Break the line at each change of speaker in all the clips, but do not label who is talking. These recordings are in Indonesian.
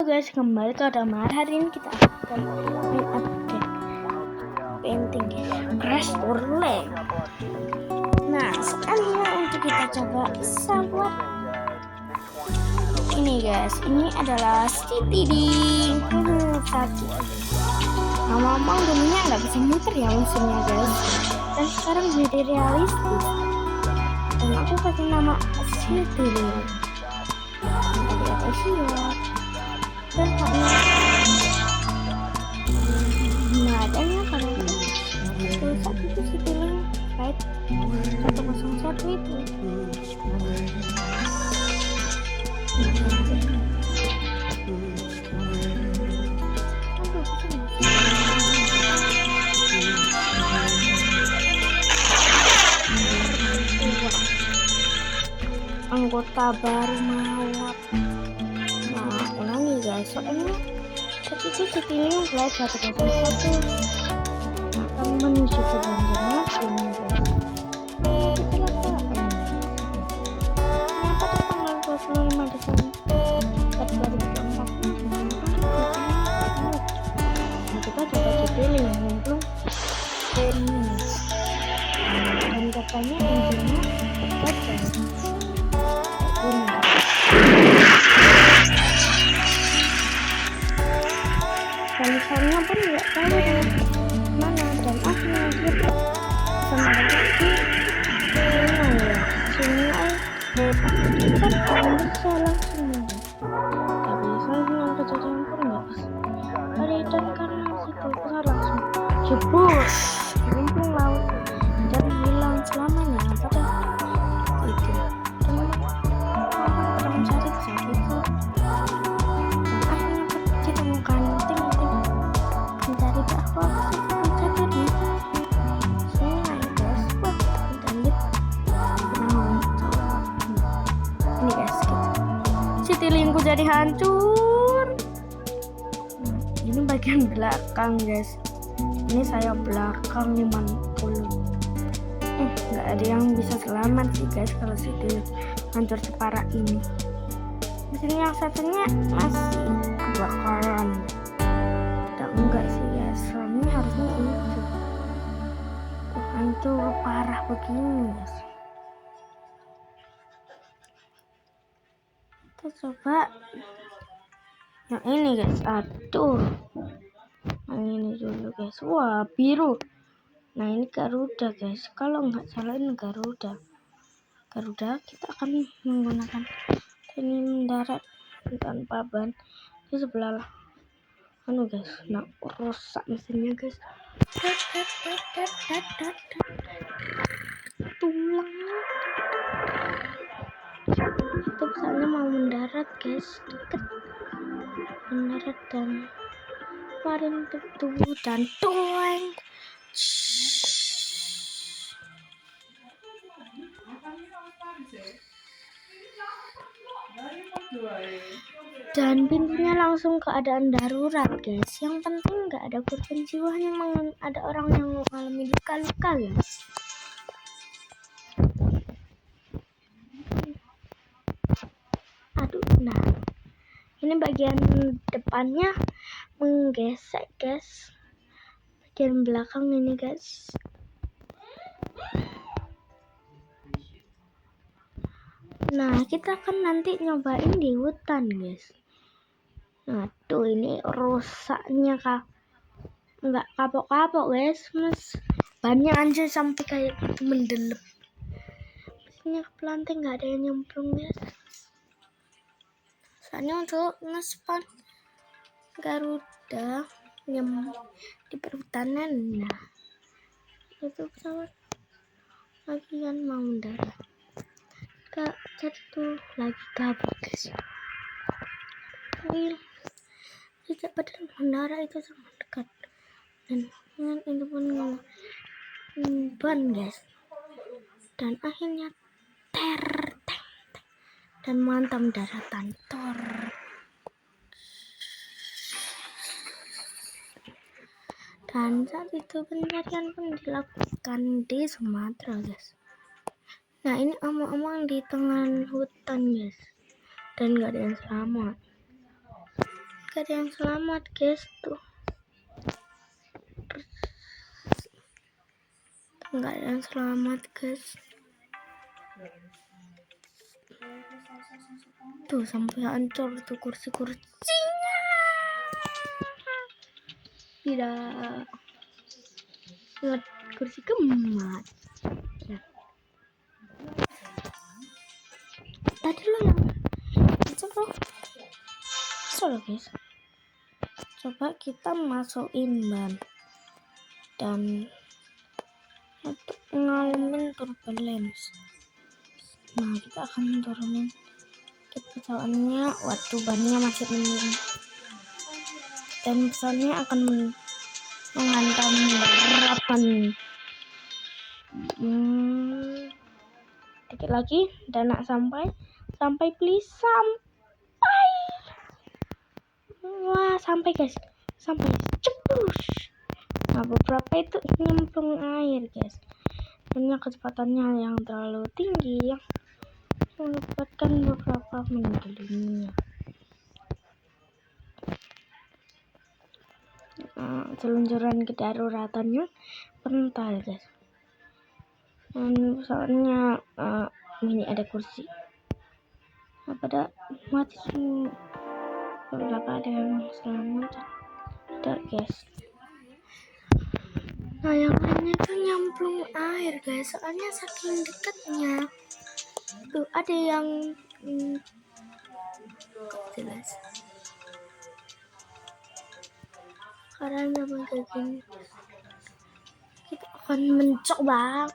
Guys, kembali ke Damar. Hari ini kita akan mengupdate painting restore lane. Nah, sekarang untuk kita coba sahabat ini guys, ini adalah Cityding. Ngomong-ngomong dulunya nggak bisa muter ya mesinnya guys, dan sekarang jadi realistis. Dan aku kasih nama Cityding. Tadi ada siap. Dan adanya kalau rusak itu Cityding right 101 itu. Anggota baru mawar. Nah, ulangi guys, soalnya tapi itu Cityding flight 101 akan menuju ke Banjarmasin guys. Ternyata tanggal 25 Desember 2024 kita coba Cityding mumpung dan katanya intinya misalnya pun nggak tahu mana dan akhirnya kita kembali ke sungai kan akan bisa langsung tapi misalnya kejadian pun nggak bisa hari dan karena situ bisa langsung jebus mumpung laut dan hilang selamanya pada itu dan mencari saat itu dan akhirnya ditemukan mencari bahwa terjadi di sungai guys. Wah, dan ini guys gitu. Citydingku jadi hancur. Ini bagian belakang guys, ini sayap belakang 50. Nggak ada yang bisa selamat sih guys kalau Cityding hancur separah ini. Mesin yang satunya masih kebakaran. Enggak sih guys, soalnya harusnya ini hancur parah begini guys. Kita coba yang ini guys. Aduh, yang ini dulu guys. Wah, biru. Nah, ini Garuda guys. Kalau nggak salah ini Garuda kita akan menggunakan ini mendarat tanpa ban di sebelah guys. Nah, rusak mesinnya guys. Tulang itu misalnya mau mendarat guys, deket mendarat dan kemarin bertubuh dan toeng. Dan pintunya langsung keadaan darurat guys. Yang penting nggak ada korban jiwa, memang ada orang yang mengalami luka-luka guys. Aduh, nah ini bagian depannya menggesek guys, bagian belakang ini guys. Nah, kita akan nanti nyobain di hutan guys. Nah tuh ini rusaknya nggak kapok-kapok guys, mas bannya anjir sampai kayak gitu mendelep. Mesinnya ke pelanting nggak ada yang nyemplung guys. Soalnya untuk ngespan Garuda di perhutanan. Nah itu pesawat lagi kan mau mendarat, gak jatuh lagi kabur guys. Tidak pada mendarat itu sangat dekat dan itu pun ban guys, dan akhirnya dan mantap daratan tor. Dan saat itu pencarian pun dilakukan di Sumatera guys. Nah ini omong-omong di tengah hutan guys, dan gak ada yang selamat. Gak ada yang selamat guys tuh. Gak ada yang selamat guys. Tuh sampai hancur tuh kursi-kursinya. Tidak. Lihat kursi kemat. Ya. Tadi lo yang coba. Solo guys. Coba kita masukin ban dan untuk ngalamin turbulence. Nah, kita akan turunin pesawatnya. Waktu bannya masih menurun dan pesawatnya akan menghantam harapan. Dikit lagi dan nak sampai please sampai. Wah, sampai guys, sampai cepush. Nah, beberapa itu nyemplung air guys, dan kecepatannya yang terlalu tinggi yang menyebabkan beberapa meninggal dunia. Seluncuran kedaruratannya pental guys, dan soalnya ini ada kursi pada mati semua. Beberapa ada yang selamat ada guys. Nah, yang lainnya tuh nyemplung air guys, soalnya saking dekatnya. Tuh ada yang jelas karena sama kayak gini kita akan mencoba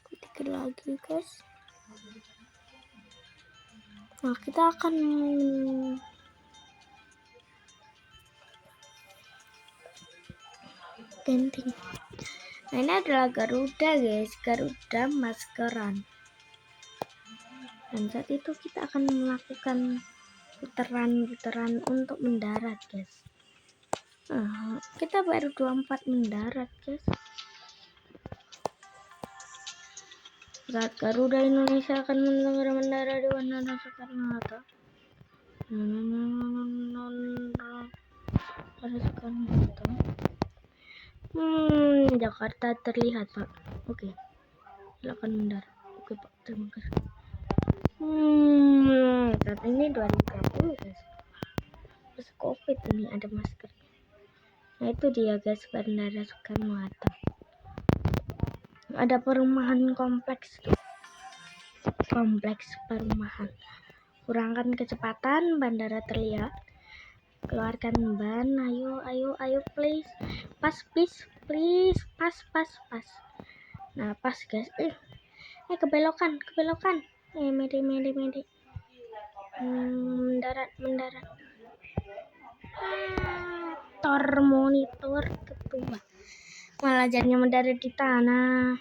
dikit lagi guys. Nah, kita akan penting. Nah, ini adalah Garuda guys, Garuda maskeran. Dan saat itu kita akan melakukan putaran untuk mendarat guys. Nah, kita baru 24 mendarat guys. Saat Garuda Indonesia akan mendarat di Bandara Soekarno-Hatta. Jakarta terlihat Pak. Oke, silakan mendarat. Oke Pak, terima kasih. Saat ini 2020 guys. Terus COVID ini ada masker. Nah, itu dia guys, Bandara Soekarno-Hatta. Ada perumahan kompleks perumahan. Kurangkan kecepatan, bandara terlihat. Keluarkan ban, ayo please. Pas please, pas. Nah, pas guys. Kebelokan. Mede. Mendarat. Monitor ketua. Malah jadinya mendarat di tanah.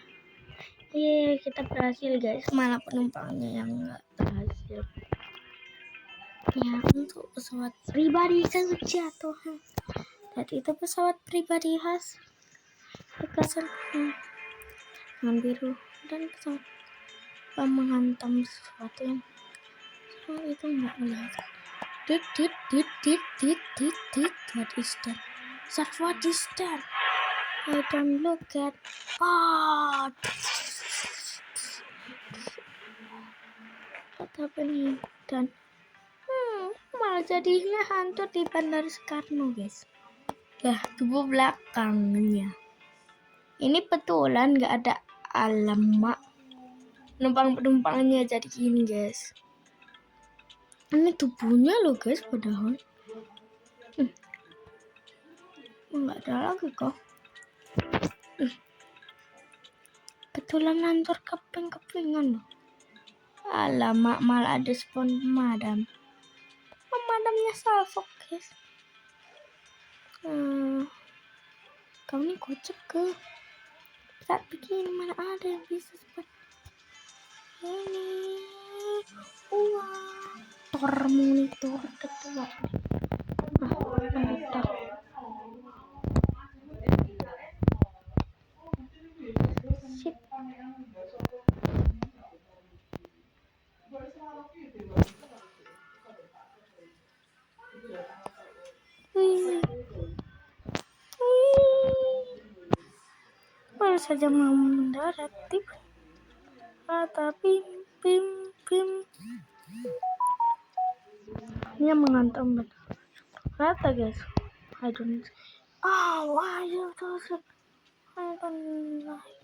Kita berhasil guys, malah penumpangnya yang nggak berhasil. Ya, untuk pesawat pribadi kan jatuh. Dan itu pesawat pribadi khas Bekasi dengan biru dan pesawat menghantam sesuatu yang itu nggak melihat. What is that? I don't look at. What happening? Dan malah jadinya hancur di Bandara Soekarno guys. Lah, tubuh belakangnya. Ini betulan nggak ada alamat. Penumpangnya jadi gini guys. Ini tubuhnya loh guys, padahal nggak ada lagi kok. Betulan hancur keping-kepingan loh. Alamak, malah ada spon pemadam. Pemadamnya salfok guys. Kamu nih kocak ke saat begini, mana ada yang bisa seperti ini. Monitor ketua. Mantap. Sip. saja mau mendarat, tapi hanya menghantam rata guys. I don't why you does it? I don't like.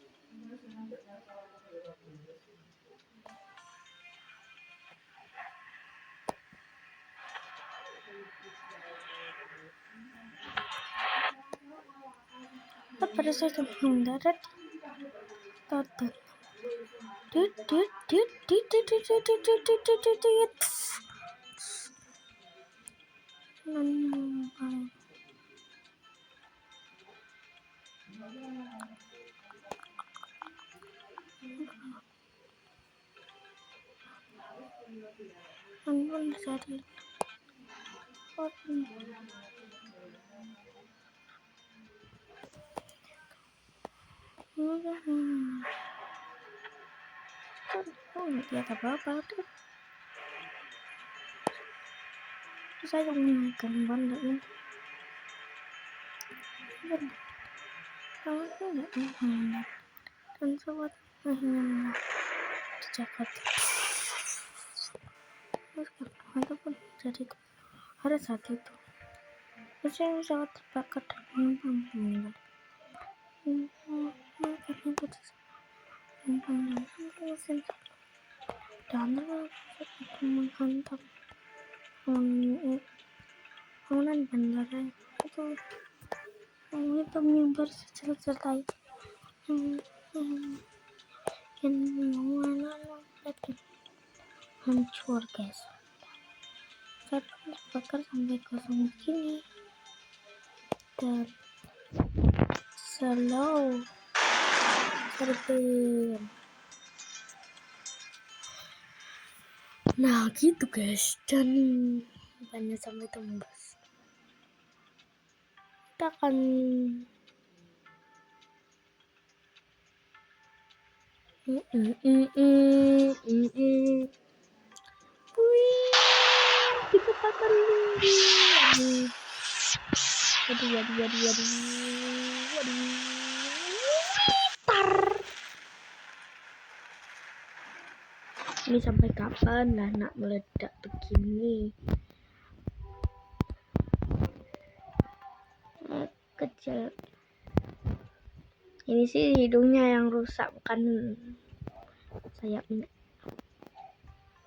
Pada saat mendarat, total. Ya apa-apa tuh. Saya menggunakan benda ini. Kalau tidak menggunakan dan sobat akhirnya di Jakarta. Ataupun jadi pada saat itu saya sangat terbakar dan meninggal. Dan menghantam bangunan bandara itu yang bersertai hancur guys. Saya terbakar sampai kosong begini dan slow terbang. Nah gitu guys, dan banyak sampai tembus. Kita akan kita akan ini sampai kapan lah nak meledak begini? Kecil. Ini sih hidungnya yang rusak, bukan sayapnya.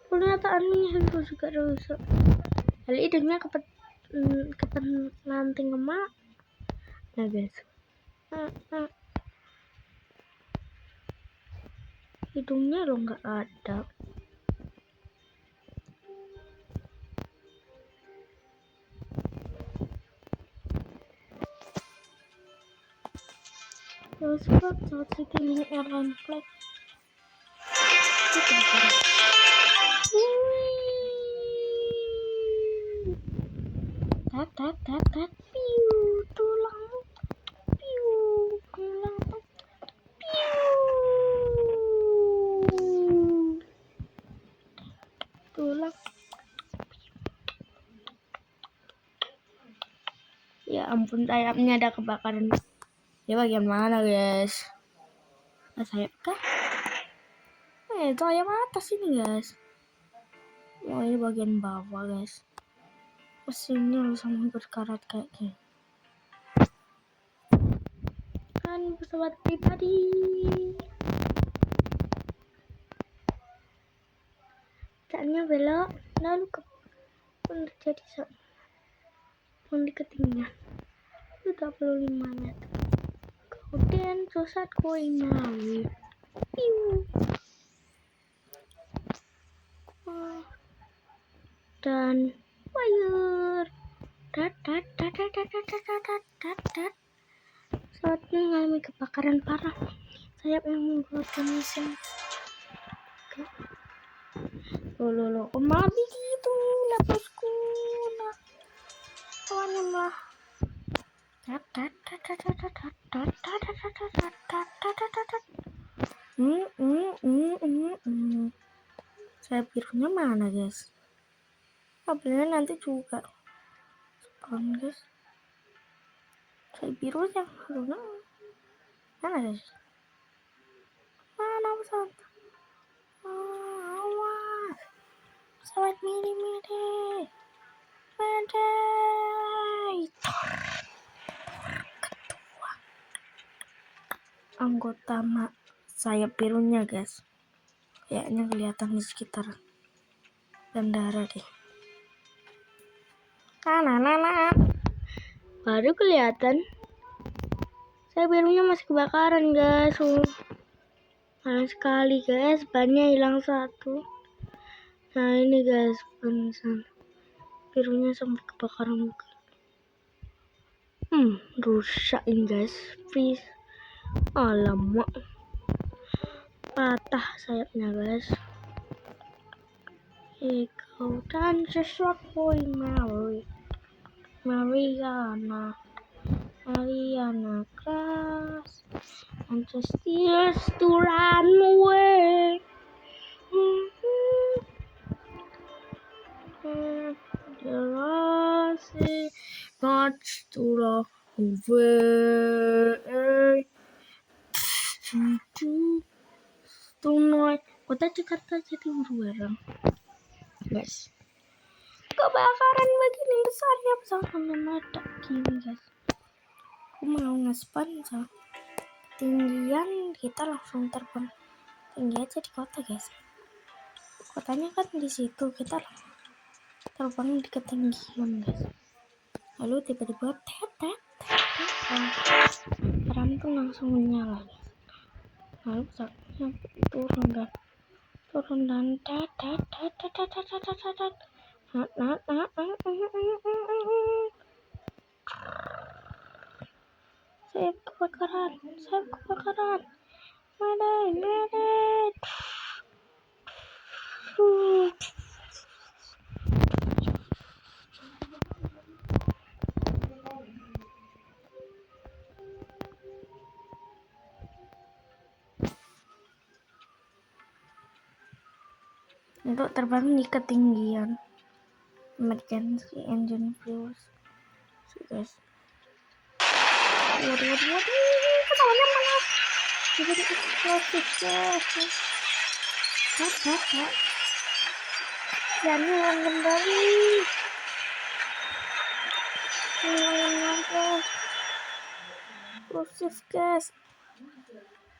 Kenyataannya itu juga rusak. Kali hidungnya kepenlanting emak. Nah guys. Hidungnya lo nggak ada. Terus saat Citylink Airline flight. Tak, piu, tulang, piu, tulang. Ya ampun, sayapnya ada kebakaran. Ya bagian mana guys? Sayap kah? Sayap atas ini guys. Oh ini bagian bawah guys. Mesinnya sama berkarat kayak gini. Kan pesawat pribadi. Caranya belok, lalu terjadi di ketinggian 35 meter. Kemudian sesat Koinawi. Dan fire. Saatnya mengalami kebakaran parah. Sayap yang mengeluarkan mesin. Lo malah begitu lapasku. Nah, kawanlah. Saya birunya mana guys? Kabelnya nanti juga spawn guys. Saya birunya mana guys? Mana pesawat? Awas. Pesawat mini-mini. Mayday. Anggota sayap birunya guys, kayaknya kelihatan di sekitar bandara deh. Nah. Baru kelihatan. Sayap birunya masih kebakaran guys. Parah sekali guys, bannya hilang satu. Nah ini guys, ban birunya sampai kebakaran. Rusak ini guys, please. Alamak, patah sayapnya guys. Go dan short boy Mariana Class and just tears to run away. There was much to run away. Tonight, kota Jakarta jadi berwarna. Guys, kebakaran begini besarnya pesawat meledak gini guys. Aku mau nge-span ketinggian, kita langsung terbang tinggi aja di kota guys. Kotanya kan di situ, kita terbang di ketinggian guys. Lalu tiba-tiba ram tuh langsung menyala guys. Lalu pesawatnya turun dan Saya kebakaran. Mayday. Untuk terbang di ketinggian, emergency engine fails. Guys, waduh, pesawatnya mana? Jadi eksplosif guys. Jangan hilang kembali. Eksplosif guys.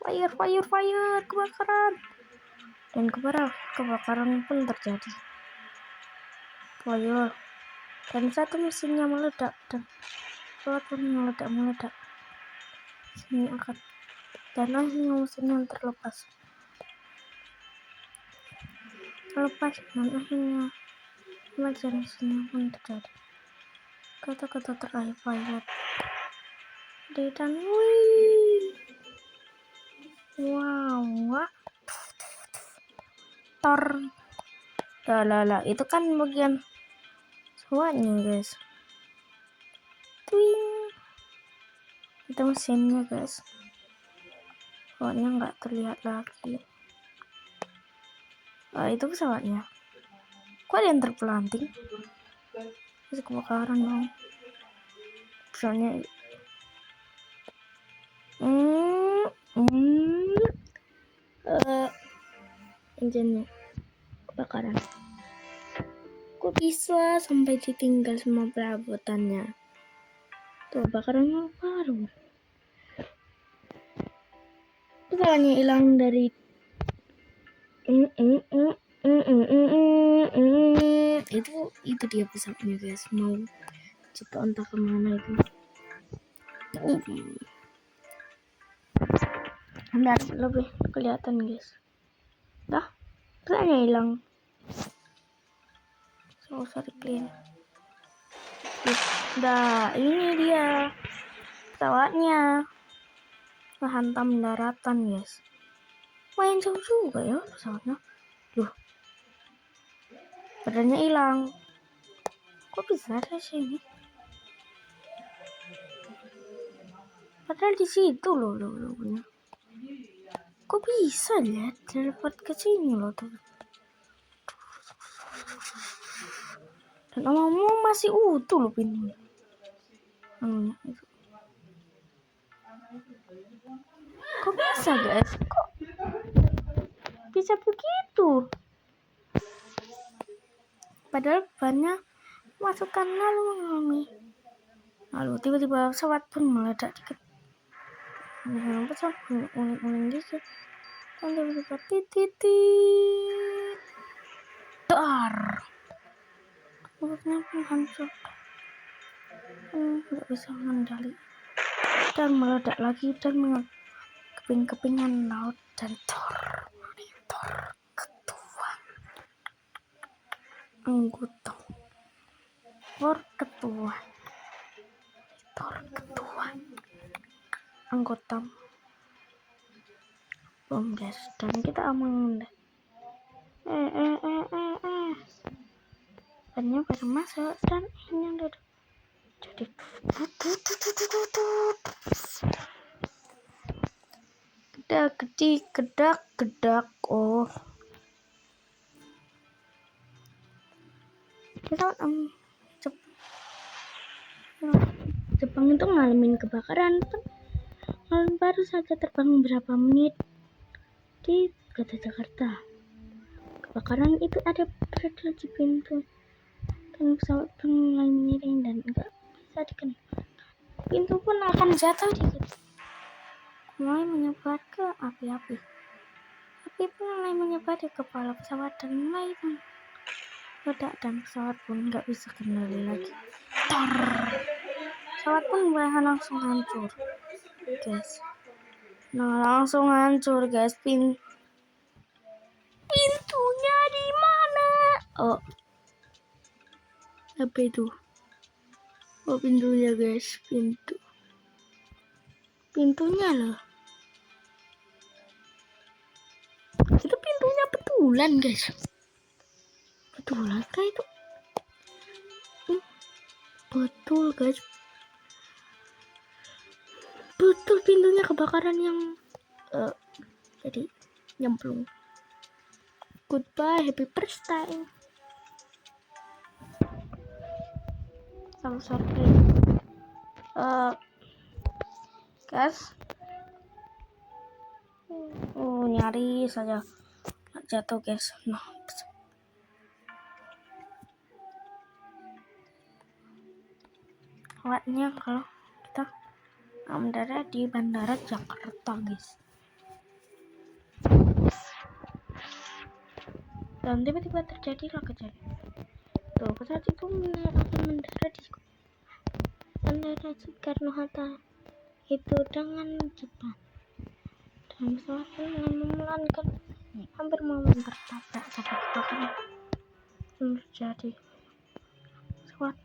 Fire, kebakaran. Dan kebakaran pun terjadi. Fire. Dan satu mesinnya meledak dan pesawat pun meledak. Ini akan dan akhirnya mesinnya terlepas dan akhirnya emergency-nya pun terjadi. Kata-kata terakhir pilot dan wow, tor lah itu kan bagian pesawatnya guys. Twing, itu mesinnya guys. Pesawatnya nggak terlihat lagi. Itu pesawatnya. Kok ada yang terpelanting? Terus kebakaran dong. Pesawatnya engine-nya kebakaran. Kok bisa sampai ditinggal semua perabotannya? Tuh bakarannya baru. Pesawatnya hilang dari itu dia pesawatnya guys, mau cepat entah kemana itu. Bentar, lebih kelihatan guys. Dah, pesawatnya hilang. So sorry clean. Dah, ini dia pesawatnya menghantam daratan guys. Main jauh juga ya pesawatnya. Loh, badannya hilang. Kok bisa ada sini? Padahal di situ loh. Kok bisa ya teleport ke sini loh tuh? Dan omong masih utuh loh pintunya. Kok bisa guys? Kok Bisa begitu. Padahal bannya masukkan lalu mengalami. Lalu tiba-tiba pesawat pun meledak dikit. Pesawat pun uning-uning dikit. Dan tiba-tiba titit. Dar. Pesawatnya pun hancur. Nggak bisa mengendali. Dan meledak lagi dan keping-kepingan laut dan Thor ketua anggota Thor ketua anggota bom gas dan kita aman deh. Bannya pada masuk dan ini udah jadi gedak. Oh, pesawat Jepang itu ngalamin kebakaran baru saja terbang berapa menit di kota Jakarta. Kebakaran itu ada berada di pintu dan pesawat pun mulai miring dan enggak bisa dikendalikan. Pintu pun akan jatuh mulai menyebar ke api pun mulai menyebar di kepala pesawat dan mulai meledak dan pesawat pun nggak bisa kendali lagi. Pesawat pun langsung hancur guys. Pintunya di mana? Oh, apa itu? Oh, pintunya guys, pintunya loh. Itu pintunya betulan guys. Betulan kah itu? Betul guys. Betul pintunya kebakaran yang jadi nyemplung. Goodbye, happy first time. Sorry. Guys. Nyaris saja jatuh guys. Nah, awalnya kalau kita mendarat di Bandara Jakarta guys. Dan tiba-tiba terjadilah kejadian. Tuh, pesawat itu akan mendarat di Bandara Soekarno-Hatta itu dengan cepat. Dan pesawat memelankan hampir mau tertabrak sampai kebakaran terjadi. Pesawat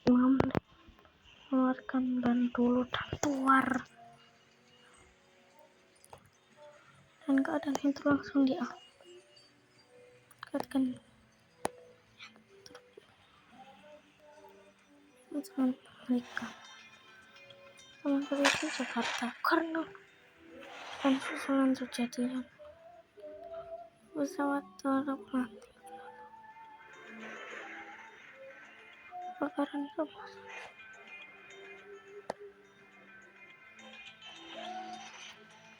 mengeluarkan ban dulu dan keluar. Dan keadaan itu langsung diangkatkan sama mereka sama polisi Jakarta karena dan susulan terjadinya pesawat terbang kebakaran itu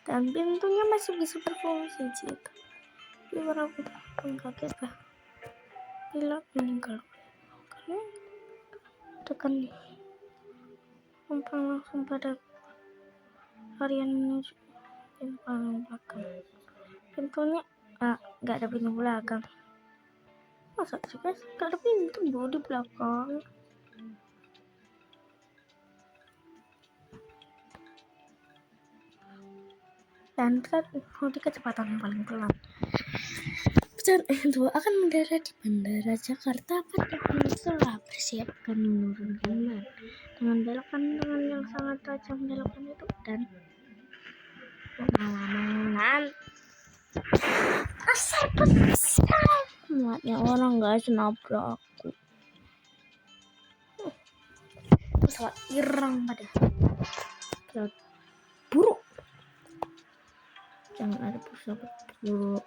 dan pintunya masih bisa berfungsi itu di beberapa kaget lah pilot meninggal karena tekan penumpang langsung pada harian menuju pintu belakang. Pintunya nggak ada pintu belakang. Masa sih guys nggak ada pintu di belakang. Dan pesawat di kecepatan paling pelan. Pesawat itu akan mendarat di Bandara Jakarta pada setelah bersiapkan menurunkan ban dengan belokan dengan yang sangat tajam belokan itu dan pengalaman asal besar muatnya orang guys nabrak aku. Pesawat irang pada pesawat buruk. Jangan ada pesawat buruk.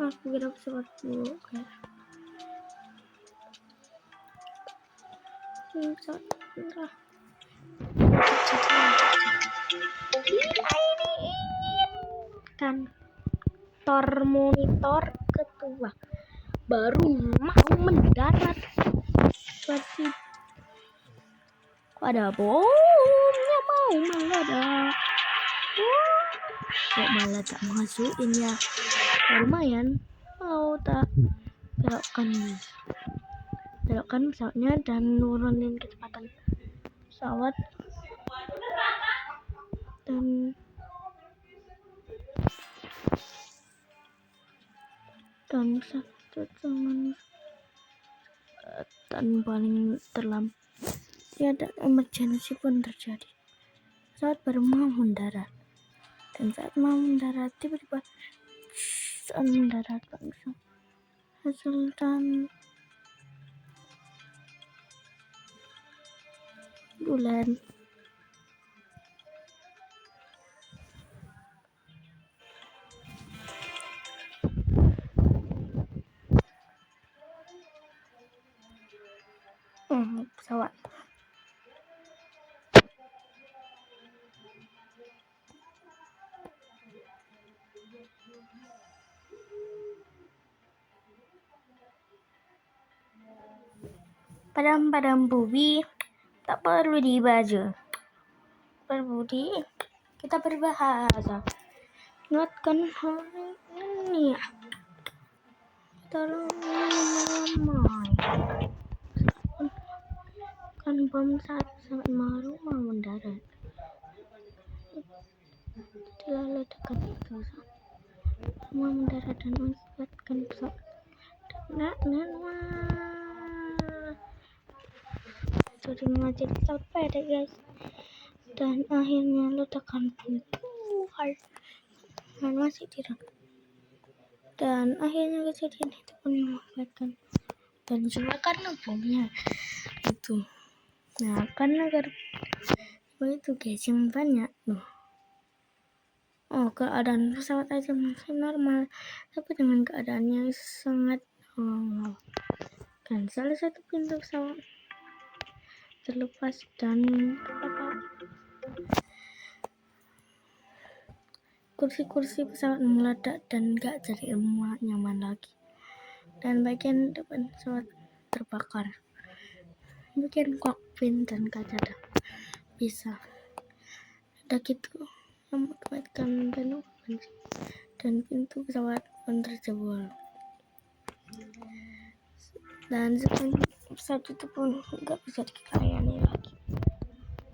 Aku kira pesawat buruk guys. Pesawat monitor ketua baru mau mendarat. Seperti ada bomnya mau meledak. Kok malah tak masukin ya? Lumayan. Mau tak belokkan pesawatnya dan nurunin kecepatan pesawat dan satu dan paling terlambat ada emergency pun terjadi. Pesawat baru mau mendarat dan saat mau mendarat tiba-tiba saat mendarat langsung Sultan bulan pesawat padam bubi tak perlu dibaju berbudi kita berbahasa ingatkan hari ini tolong ramai kan bom saat baru mau mendarat telah ledakan itu mau mendarat dan mengakibatkan pesawat jadi mengajak pesawat pendek guys dan akhirnya ledakan pun keluar dan masih tidur dan akhirnya kejadian itu pun mengakibatkan dan cuma karena bomnya itu. Nah, karena itu guys yang banyak loh. Keadaan pesawat aja masih normal, tapi dengan keadaan yang sangat dan salah satu pintu pesawat terlepas dan kursi pesawat meledak dan gak jadi nyaman lagi dan bagian depan pesawat terbakar. Bagian kokpit dan kaca bisa ada gitu yang mengakibatkan dan pintu pesawat pun terjebol dan pesawat itu pun nggak bisa dilayani lagi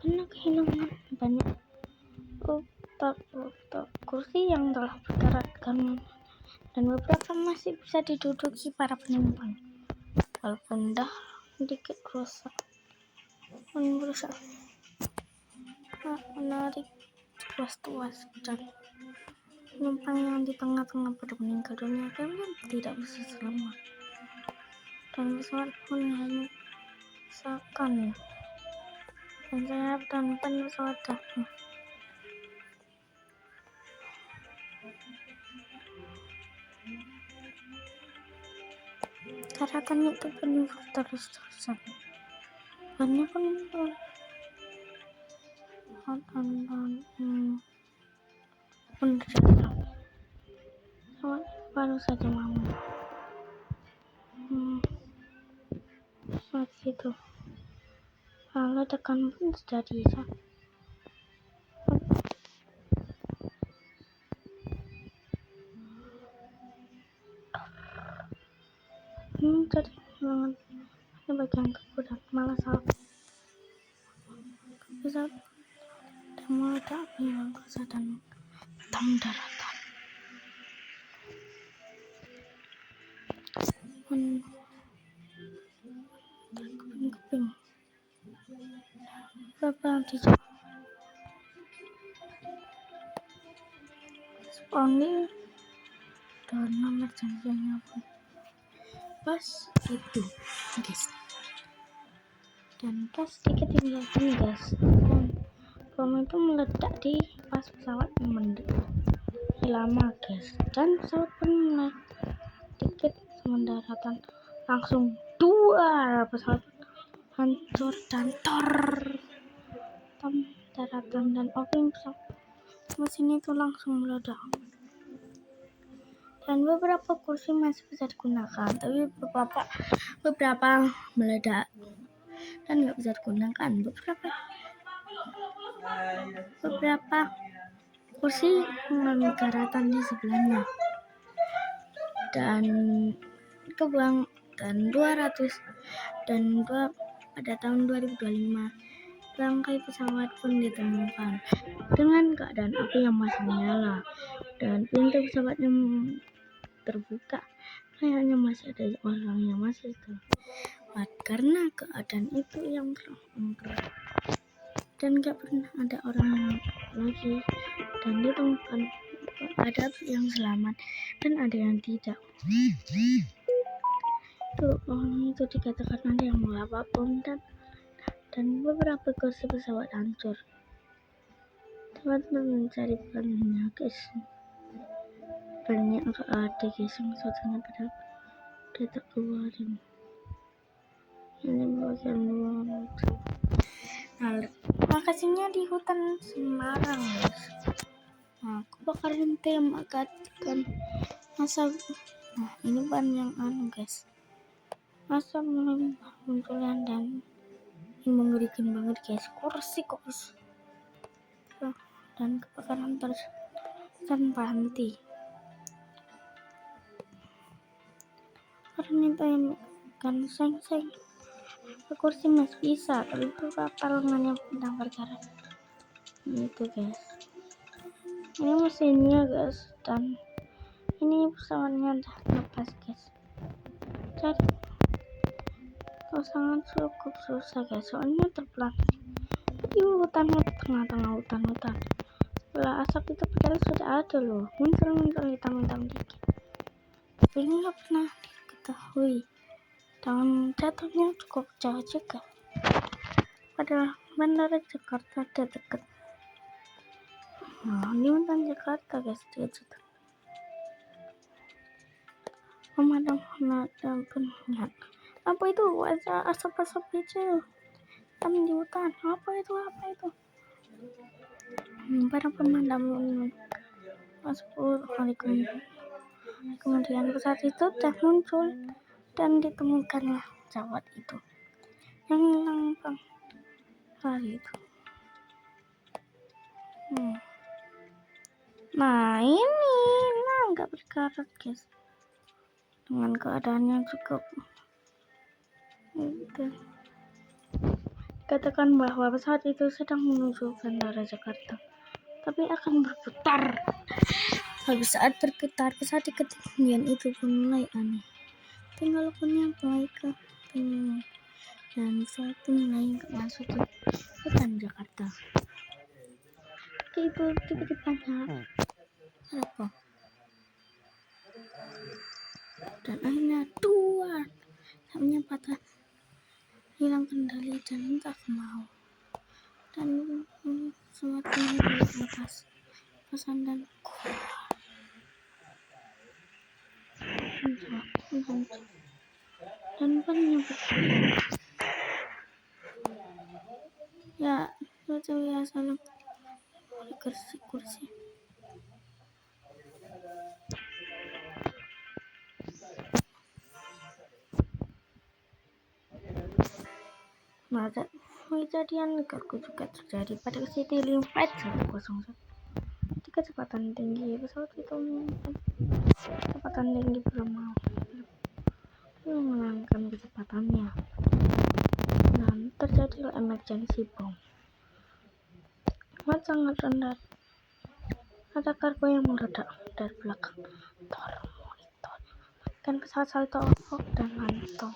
karena kehilangan banyak kursi yang telah berkarat dan beberapa masih bisa diduduki para penumpang walaupun dah sedikit rusak menarik tuas dan penumpang yang di tengah-tengah pada meninggal dunia dan tidak bisa selamat dan pesawat pun hanya seakan dan saya tonton pesawat jatuh. Daratan itu penuh terus-terusan banyak pun terjadi baru saja mau saat itu ledakan pun terjadi jadi ada bagian tubuh dan malah saat bisa dan meledak hilang rasa dan daratan keping berapa dijawab responding dan nomor janjinya pun pas itu guys dan pas sedikit tinggal ini guys dan bom itu meledak di pas pesawat lama guys dan pesawat pun dikit mendaratan langsung dua pesawat hancur dan daratan dan opening pesawat mesin itu langsung meledak dan beberapa kursi masih bisa digunakan, tapi beberapa meledak dan nggak bisa digunakan. Beberapa kursi mengalami karatan di sebelahnya dan kebuang, dan 200 dan pada tahun 2025 bangkai pesawat pun ditemukan dengan keadaan api yang masih menyala dan pintu pesawatnya terbuka. Kayaknya masih ada orang yang masih selamat karena keadaan itu yang terakhir, dan gak pernah ada orang lagi, dan ditemukan ada yang selamat dan ada yang tidak. Orang itu dikatakan ada yang melapa bom dan beberapa kursi pesawat hancur. Teman-teman mencari banyak guys, banyak ada guys yang satunya pada tak keluarin. Ini bagian luar. Nah, lokasinya di hutan Semarang guys. Nah, kebakaran mengakibatkan asap. Nah, ini ban yang guys, asap munculan dan ini mengerikan banget guys. Kursi dan kebakaran tanpa henti. Karena itu yang kan seng kursi masih bisa, tapi beberapa lengannya sedang bergerak. Itu guys, ini mesinnya guys, dan ini pesawatnya udah lepas guys. Jadi sangat cukup susah guys, soalnya terpelantang di tengah-tengah hutan. Setelah asap itu padahal sudah ada loh, muncul hitam dikit, tapi ini nggak pernah diketahui. Dan jatuhnya cukup jauh juga, padahal bandara Jakarta ada dekat. Nah, ini hutan Jakarta guys, dia jatuh. Pemadam pengingat. Apa itu? Ada asap-asap hijau hitam di hutan. Apa itu? Para pemadam hari kemudian pesawat itu sudah muncul dan ditemukanlah pesawat itu yang hilang hari itu. Nah, ini nggak berkarat guys, dengan keadaannya cukup gitu. Katakan bahwa pesawat itu sedang menuju bandara Jakarta, tapi akan berputar. Pada saat berputar, pesawat di ketinggian itu pun mulai aneh. Tinggal punya mulai ke dan pesawat pun mulai masuk ke hutan Jakarta. Itu tiba-tiba apa? Dan akhirnya samnya patah, hilang kendali dan entah kemau. Dan pesawatnya lepas pesan dan banyak ya itu ya salam kursi. Kejadian juga terjadi pada Citylink Flight 101 di kecepatan tinggi. Pesawat itu kecepatan tinggi belum mengalami kecepatannya dan terjadi emergency bomb. Sangat rendah, ada kargo yang meledak dari belakang monitor dan pesawat salto off dan lantai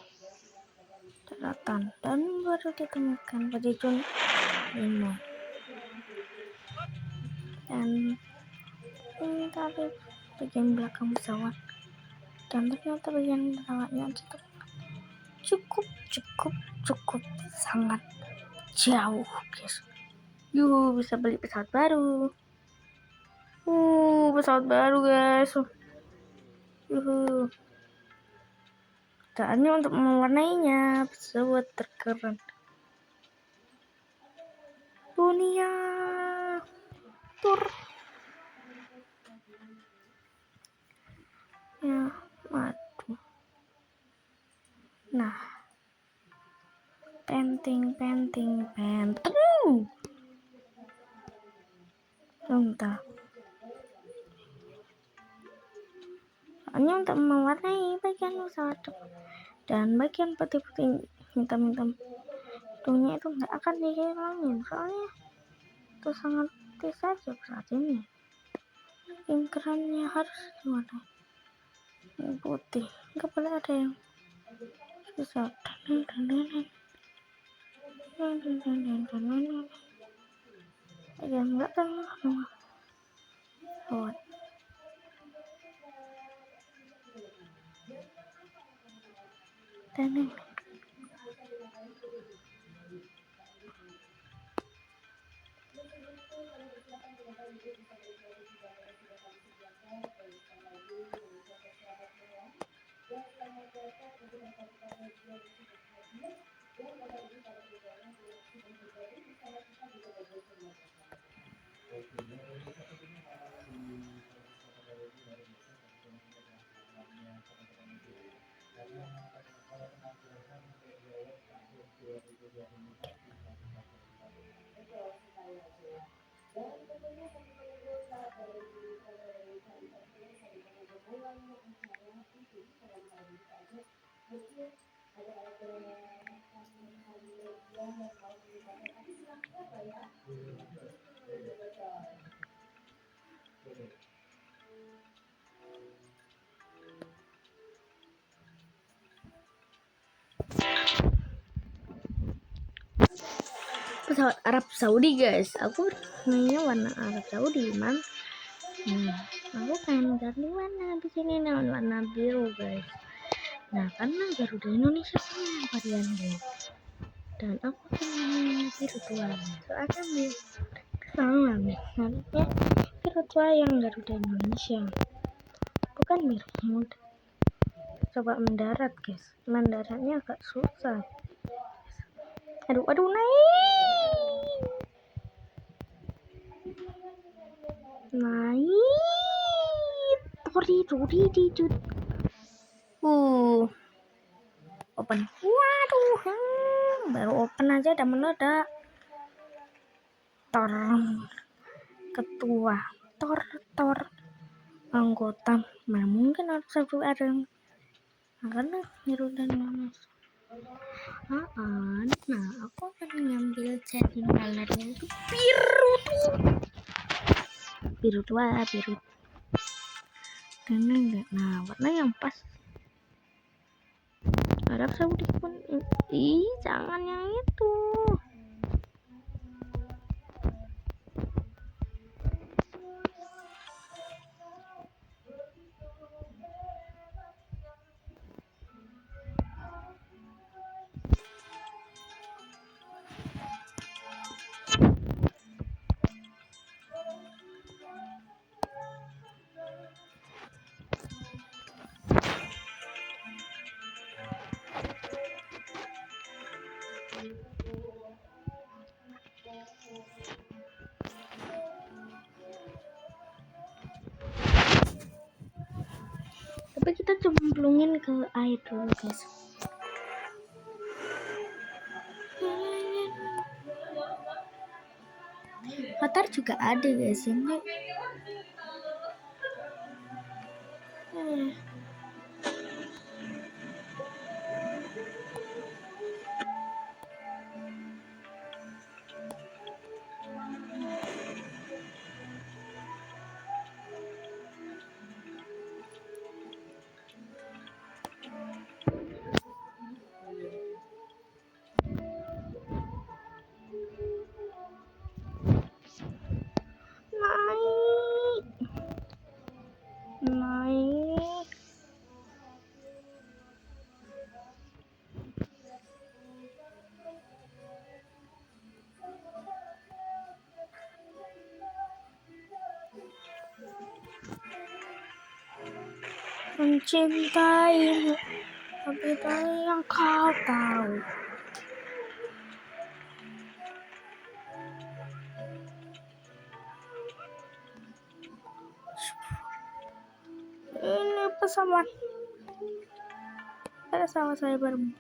daratan dan baru ditemukan pada Juni 5. Dan ini tadi bagian belakang pesawat, dan ternyata bagian pesawatnya cukup sangat jauh guys. Bisa beli pesawat baru. Pesawat baru guys. Caranya untuk mewarnainya, pesawat terkeren dunia tur. Ya, waduh. Nah, penting. Entah. Soalnya untuk mewarnai bagian pesawat dan bagian putih-putih hitam-hitam hidungnya itu nggak akan dihilangin, soalnya itu sangat putih saja pesawat ini. Kerannya harus diwarnai putih, nggak boleh ada yang susah. Ya nggak tahu lewat. Dan pesawat Arab Saudi guys, aku nanya warna Arab Saudi man. Aku pengen cari warna di sini warna biru guys. Nah karena Garuda Indonesia punya varian guys, dan aku pengen biru tua soalnya sama harusnya biru tua yang Garuda Indonesia, bukan biru muda. Coba mendarat guys, mendaratnya agak susah. Aduh naik open. Waduh, baru open aja udah meledak. Ketua tor anggota mana mungkin harus satu orang karena biru dan manis. Nah aku akan ngambil setting colornya itu biru tua karena enggak. Nah warna yang pas Arab Saudi pun jangan yang itu. Tapi kita cemplungin ke air dulu guys. Qatar juga ada guys ini. Naik. Mencintaimu lebih dari yang kau tahu. Ini someone. Ada sama saya bareng.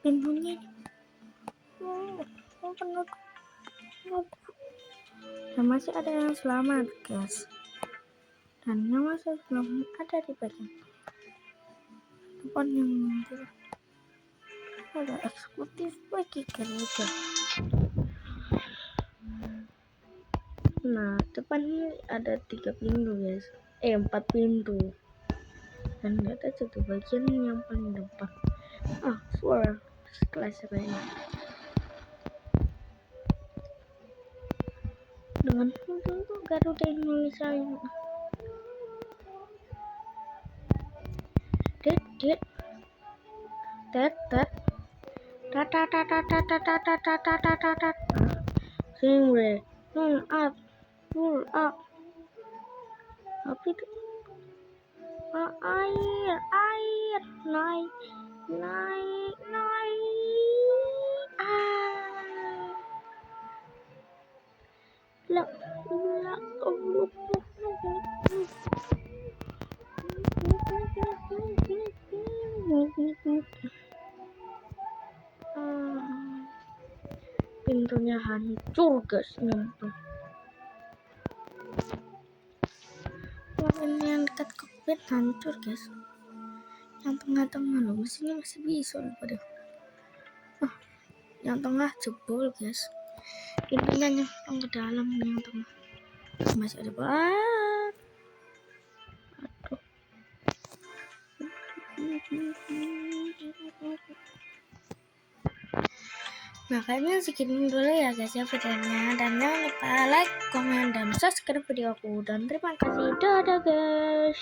Pintunya penuh. Dan masih ada yang selamat, guys. Dan yang masih belum ada di bagian depan yang ada eksekutif bagi kerja. Nah, depan ini ada 3 pintu, guys. 4 pintu. Dan ada satu bagian yang paling depan. Suara kelas lain. Dengan pintu Garuda Indonesia ini. Singre, up, pull up. Apa itu? Air, naik. Pintunya hancur, guys, nyemplung. Ini yang dekat kokpit hancur, guys. Yang tengah-tengah loh, mesinnya masih bisa daripada. Yang tengah jebol, guys. Pintunya nyemplung ke dalam, yang tengah masih ada banget. Nah, kayaknya segitu dulu ya, guys, ya videonya. Dan jangan lupa like, komen, dan subscribe video aku. Dan terima kasih. Dadah, guys.